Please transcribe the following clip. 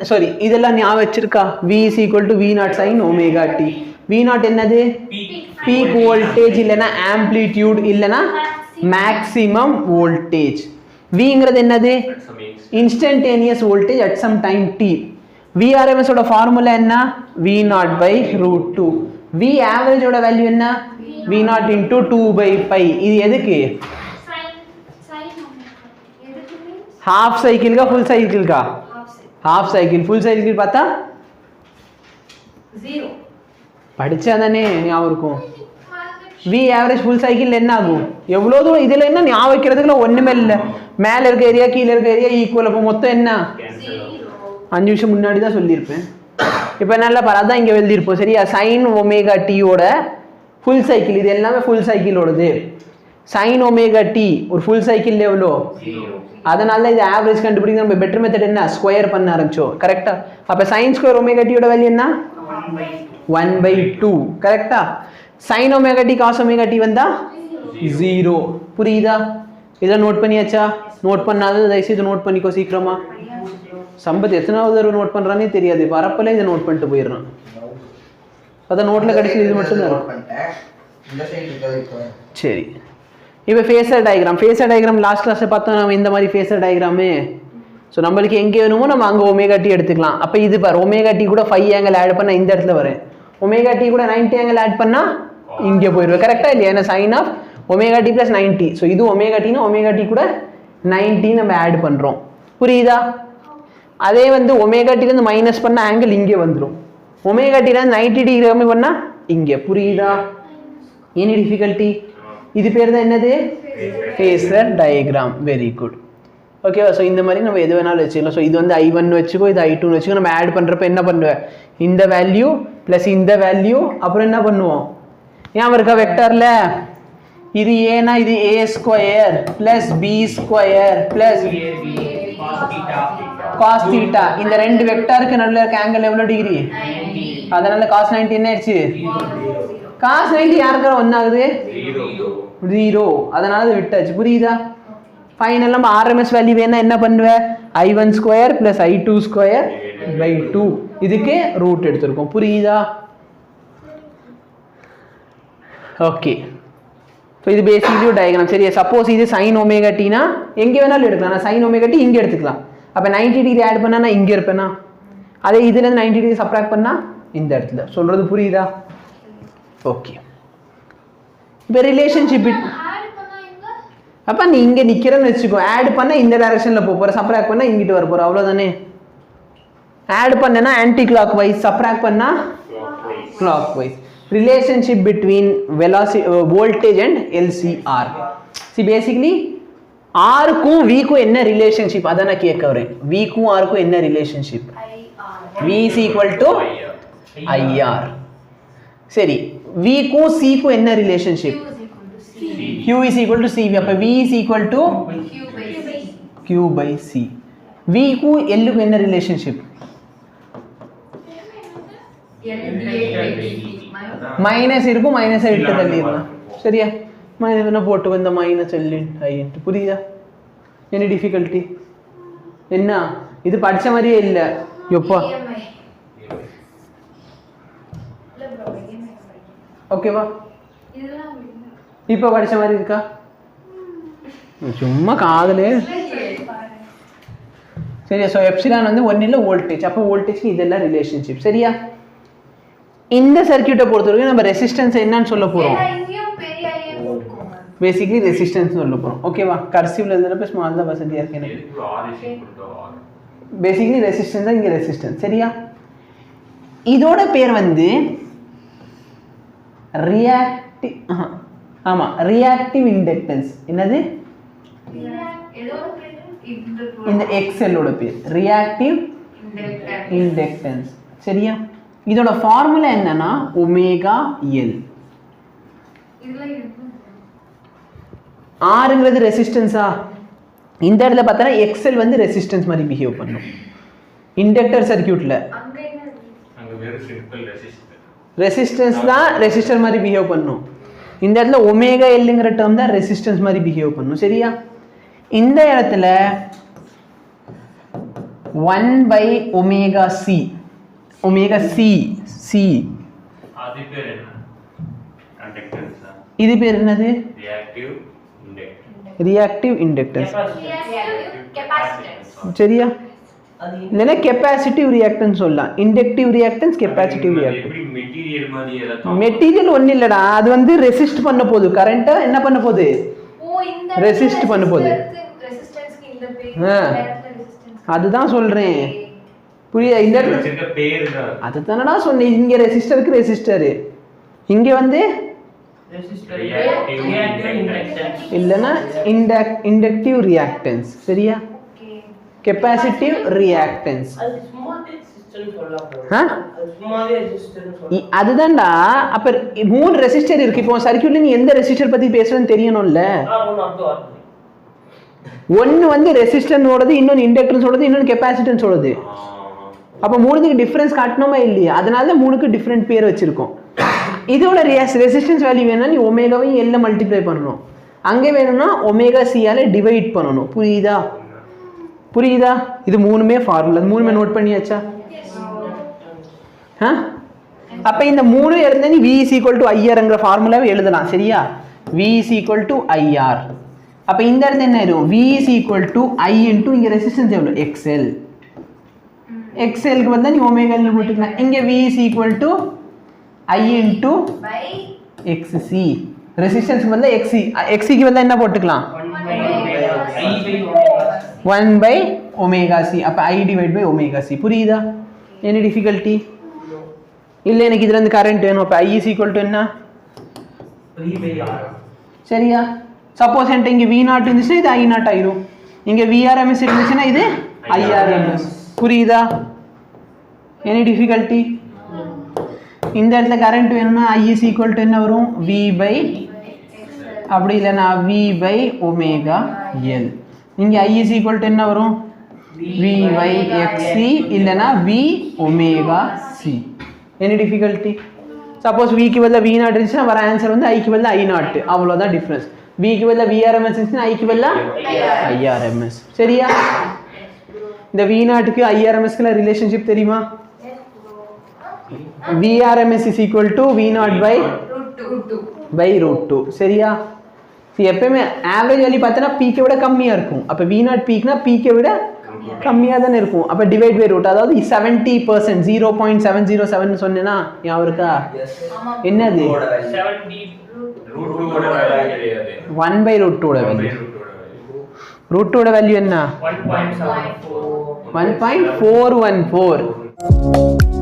sorry இதெல்லாம் ஞாபகம் வச்சிருக்கா v is equal to v naught sin omega t v naught என்னது peak voltage இல்லனா amplitude இல்லனா maximum voltage vங்கிறது என்னது instantaneous voltage at some time t vrms ஓட ஃபார்முலா என்ன v naught by root 2 v average ஓட வேல்யூ என்ன v naught into 2 by pi இது எதுக்கு half cycle का full cycle का half cycle full cycle பார்த்தா 0 படிச்சா தானே ஞாபகம் இருக்கும் v average full cycle என்ன ஆகும் எவ்வளவு தூரம் இதுல என்ன ஞாபகம் வைக்கிறதுக்குல ஒண்ணுமே இல்ல மேல இருக்க ஏரியா கீழ இருக்க ஏரியா ஈக்குவல் அப்ப மொத்தம் என்ன 5 நிமிஷம் முன்னாடி தான் சொல்லியிருப்பேன் இப்போ நல்லா பாரு அதான் இங்க எழுதி இருப்போம் சரியா sin omega t ஓட full cycle இது எல்லாமே full cycle ஓடது sin omega t ஒரு full cycle எவ்வளோ 0 அதனால இது ஆவரேஜ் கண்டுபிடிக்க நம்ம பெட்டர் மெத்தட் என்ன ஸ்கொயர் பண்ண ஆரம்பிச்சோம் கரெக்ட்டா அப்ப sin ஸ்கொயர் omega t ஓட வேல்யூ என்ன 1/2 கரெக்ட்டா sin omega t cos omega t வந்தா 0 புரியுதா இத நோட் பண்ணியாச்சா நோட் பண்ணாத தயவு செய்து நோட் பண்ணிக்கோ சீக்கிரமா சம்பத் எத்தனாவது தடவை நோட் பண்றானே தெரியாது வரப்பல இத நோட் பண்ணிட்டு போயிடுறான் அத நோட்ல கடைசி இது மட்டும் தான் இருக்கும் இந்த சைடு இருக்கா சரி இப்போ ஃபேஸர் டயக்ராம் லாஸ்ட் கிளாஸ்ல பார்த்தோம் நம்ம இந்த மாதிரி ஃபேஸர் டயக்ராமே ஸோ நம்மளுக்கு எங்கே வேணுமோ நம்ம அங்கே ஒமேகா டி எடுத்துக்கலாம் அப்போ இது பாரு ஒமேகா டி கூட 5 ஆங்கிள் ஆட் பண்ணால் இந்த இடத்துல வரேன் ஒமேகா டி கூட 90 ஆங்கிள் ஆட் பண்ணால் இங்கே போயிடுவேன் கரெக்டாக இல்லையா ஏன்னா sine of omega t plus 90 so இது ஒமேகா டினா ஒமேகா டி கூட 90 நம்ம ஆட் பண்ணுறோம் புரியுதா அதே வந்து ஒமேகா டிலேருந்து மைனஸ் பண்ண ஆங்கிள் இங்கே வந்துடும் ஒமேகா டிலேருந்து 90 டிகிரி கம்மி பண்ணால் இங்கே புரியுதா எனி டிஃபிகல்ட்டி இது பேர் தான் என்னது ஃபேஸர் டயக்ராம் வெரி குட் ஓகேவா ஸோ இந்த மாதிரி நம்ம எது வேணாலும் வச்சுக்கலாம் ஸோ இது வந்து i1 வச்சுக்கோ இது i2 வச்சுக்கோ நம்ம ஆட் பண்ணுறப்ப என்ன பண்ணுவேன் இந்த வேல்யூ ப்ளஸ் இந்த வேல்யூ அப்புறம் என்ன பண்ணுவோம் ஞாபகம் இருக்கா வெக்டரில் இது ஏனா இது a square plus b square plus cos θ இந்த ரெண்டு வெக்டருக்கு நடுவில் இருக்க ஆங்கிள் எவ்வளோ டிகிரி அதனால cos 90 என்ன ஆயிடுச்சு cos 90 யாருக்கு 1 ஆகுது 0 அதனால அதை விட்டாச்சு புரியுதா ஃபைனல் நம்ம RMS வேல்யூ வேணா என்ன பண்ணுவ i1 square plus i2 square by 2 இதுக்கு ரூட் எடுத்திருக்கோம் புரியுதா ஓகே ஸோ இது பேசிக்லி ஒரு டயக்ராம் சரியா சப்போஸ் இது sin omega t னா எங்கே வேணாலும் எடுக்கலாம் நான் sin omega t இங்கே எடுத்துக்கலாம் அப்போ 90 டிகிரி ஆட் பண்ணா நான் இங்கே இருப்பேனா அதே இதுலேருந்து 90 டிகிரி சப்ராக்ட் பண்ணா இந்த இடத்துல சொல்றது புரியுதா ஓகே இப்போ ரிலேஷன்ஷிப் அப்போ நீ இங்கே நிற்கிறேன்னு வச்சுக்கோ ஆட் பண்ண இந்த டைரக்ஷனில் போகிற சப்ராக்ட் பண்ணால் இங்கிட்டு வர போகிற அவ்வளோதானே ஆட் பண்ணனா ஆன்டி கிளாக் வைஸ் சப்ராக்ட் பண்ணால் clock wise relationship between voltage and LCR C basically ஆருக்கும் விக்கும் என்ன ரிலேஷன்ஷிப் அதை நான் கேட்க வரேன் விக்கும் ஆருக்கும் என்ன relationship V is equal to IR சரி விக்கும் சிக்கும் என்ன relationship Q is equal to CV அப்ப V is equal to Q by C V க்கும் L க்கும் என்ன ரிலேஷன்ஷிப் மைனஸ் இருக்கும் மைனஸை விட்டு தள்ளிடலாம் சரியா மைனஸ் என்ன போட்டு வந்த மைனஸ் L I புரியுதா என்ன டிஃபிகல்ட்டி என்ன இது படிச்ச மாதிரியே இல்லை எப்பா ஓகேவா இப்போ படிச்ச மாதிரி இருக்கா சும்மா காதலே சரியா ஸோ எப்சிலான் வந்து ஒன்னில் வோல்டேஜ் அப்போ வோல்டேஜ்க்கு இதெல்லாம் ரிலேஷன்ஷிப் சரியா இந்த சர்க்யூட்டை பொறுத்தவரைக்கும் நம்ம ரெசிஸ்டன்ஸ் என்னன்னு சொல்ல போகிறோம் பேசிக்லி ரெசிஸ்டன்ஸ் சொல்ல போகிறோம் ஓகேவா கர்சிவ்ல எழுதுறப்ப ஸ்மால் தான் வசதியாக இருக்கு எனக்கு பேசிக்லி ரெசிஸ்டன்ஸ் தான் இங்கே ரெசிஸ்டன்ஸ் சரியா இதோட பேர் வந்து ரியாக்டிவ் ஆமாம் ரியாக்டிவ் இண்டக்டன்ஸ் என்னது இந்த எக்ஸெல்லோட பேர் ரியாக்டிவ் இண்டக்டன்ஸ் சரியா இதோட ஃபார்முலா என்னன்னா ஒமேகா எல் ஆறுங்கிறது ரெசிஸ்டன்ஸா இந்த இடத்துல பார்த்தா எக்ஸெல் வந்து ரெசிஸ்டன்ஸ் மாதிரி பிஹேவ் பண்ணும் இண்டக்டர் சர்க்யூட்ல ரெசிஸ்டன்ஸ் தான் ரெசிஸ்டர் மாதிரி பிஹேவ் பண்ணும் இந்த இடத்துல ஒமேகா எல்லுங்கிற டேர்ம் தான் ரெசிஸ்டன்ஸ் மாதிரி பிஹேவ் பண்ணும் சரியா இந்த இடத்துல 1 by omega c omega c c அது பேர் என்ன கண்டக்டன்ஸ் இது பேர் என்னது reactive inductance reactive inductance capacitance சரியா இல்லனா கெபாசிட்டிவ் ரியாக்டன்ஸ் சொல்லலாம் இண்டக்டிவ் ரியாக்டன்ஸ் கெபாசிட்டிவ் ரியாக்டன்ஸ் எப்படி மெட்டீரியல் மாதிரி ஏதாவது மெட்டீரியல் ஒண்ணு இல்லடா அது வந்து ரெசிஸ்ட் பண்ண போகுது கரண்ட என்ன பண்ண போகுது ஓ இந்த ரெசிஸ்ட் பண்ண போகுது ரெசிஸ்டன்ஸ்க்கு இந்த பேர் ரெசிஸ்டன்ஸ் அதுதான் சொல்றேன் புரியுதா இந்த வச்சிருக்க பேர் தான் அதுதானடா சொன்னேன் இங்க ரெசிஸ்டருக்கு ரெசிஸ்டர் இங்க வந்து இல்லனா இண்டக்டிவ் ரியாக்டன்ஸ் சரியா ஓகே கெபாசிட்டிவ் ரியாக்டன்ஸ் அது சும்மாவே ரெசிஸ்டன்ஸ் சொல்லலாம் அது சும்மாவே ரெசிஸ்டன்ஸ் சொல்லலாம் அதுதான்டா அப்ப மூணு ரெசிஸ்டர் இருக்கு இப்போ சர்க்யூட்ல நீ எந்த ரெசிஸ்டர் பத்தி பேசுறன்னு தெரியணும்ல ஒன்னு அர்த்தம் ஒன்னு வந்து ரெசிஸ்டன்ஸோடது இன்னொன்னு இண்டக்டன்ஸோடது இன்னொன்னு கெபாசிட்டன்ஸோடது அப்ப மூணுக்கு டிஃபரன்ஸ் காட்டணுமா இல்லையா அதனால தான் மூணுக்கு டிஃபரெண்ட் பேர் வச்சிருக்கோம் இதோட ரெசிஸ்டன்ஸ் வேல்யூ வேணும்னா நீ ஒமேகாவையும் எல்ல மல்டிப்ளை பண்ணணும் அங்கே வேணும்னா ஒமேகா சியால டிவைட் பண்ணணும் புரியுதா இது மூணுமே ஃபார்முலா மூணுமே நோட் பண்ணியாச்சா அப்ப இந்த மூணு இருந்தா நீ v is equal to IRங்கிற ஃபார்முலாவை எழுதலாம் சரியா v is equal to IR அப்ப இந்த இடத்துல என்ன ஆயிடும் v is equal to I into இங்க ரெசிஸ்டன்ஸ் எவ்வளவு XL XLக்கு வந்தா நீ ஒமேகா ல போட்டுக்கலாம் இங்க v is equal to I into by XC ரெசிஸ்டன்ஸ்க்கு வந்தா XC XCக்கு வந்தா என்ன போட்டுக்கலாம் 1 by omega c அப்ப I divide by omega c புரியுதா any difficulty இல்ல எனக்கு இதுல இருந்து கரண்ட் வேணும் அப்ப I is equal to என்ன 3/R சரியா சப்போஸ் என்கிட்ட இங்க V0 இருந்துச்சுன்னா இது I0 ஆயிரும் இங்க VRMS இருந்துச்சுன்னா இது IRMS புரியுதா any difficulty இந்த இடத்துல கரண்ட் வேணும்னா I is equal to என்ன வரும் V by அப்படி இல்லைனா V by omega L இங்க I is equal to என்ன வரும் V by XC இல்லைனா V omega C any difficulty suppose V க்கு பதிலா V0 இருந்துச்சுன்னா வர ஆன்சர் வந்து I க்கு பதிலா I0 அவ்வளவுதான் டிஃபரன்ஸ் V க்கு பதிலா VRMS இருந்துச்சுன்னா I க்கு பதிலா IRMS சரியா இந்த V0 க்கு IRMS க்குள்ள ரிலேஷன்ஷிப் தெரியுமா VRMS is equal to V0 by root 2 சரியா எப்பவுமே ஆவரேஜ் வேல்யூ பார்த்தனா பீக்கை விட கம்மியா இருக்கும் அப்ப V0 பீக்னா பீக்கை விட கம்மியா தான இருக்கும் அப்ப டிவைட் பை ரூட் அதாவது 70% 0.707 சொன்னேனா ஞாபகம் இருக்கா என்னது 70 ரூட் 2 ஓட வேல்யூ கிடையாது 1 by root 2 ஓட வேல்யூ root 2 ஓட வேல்யூ என்ன 1.74 1.414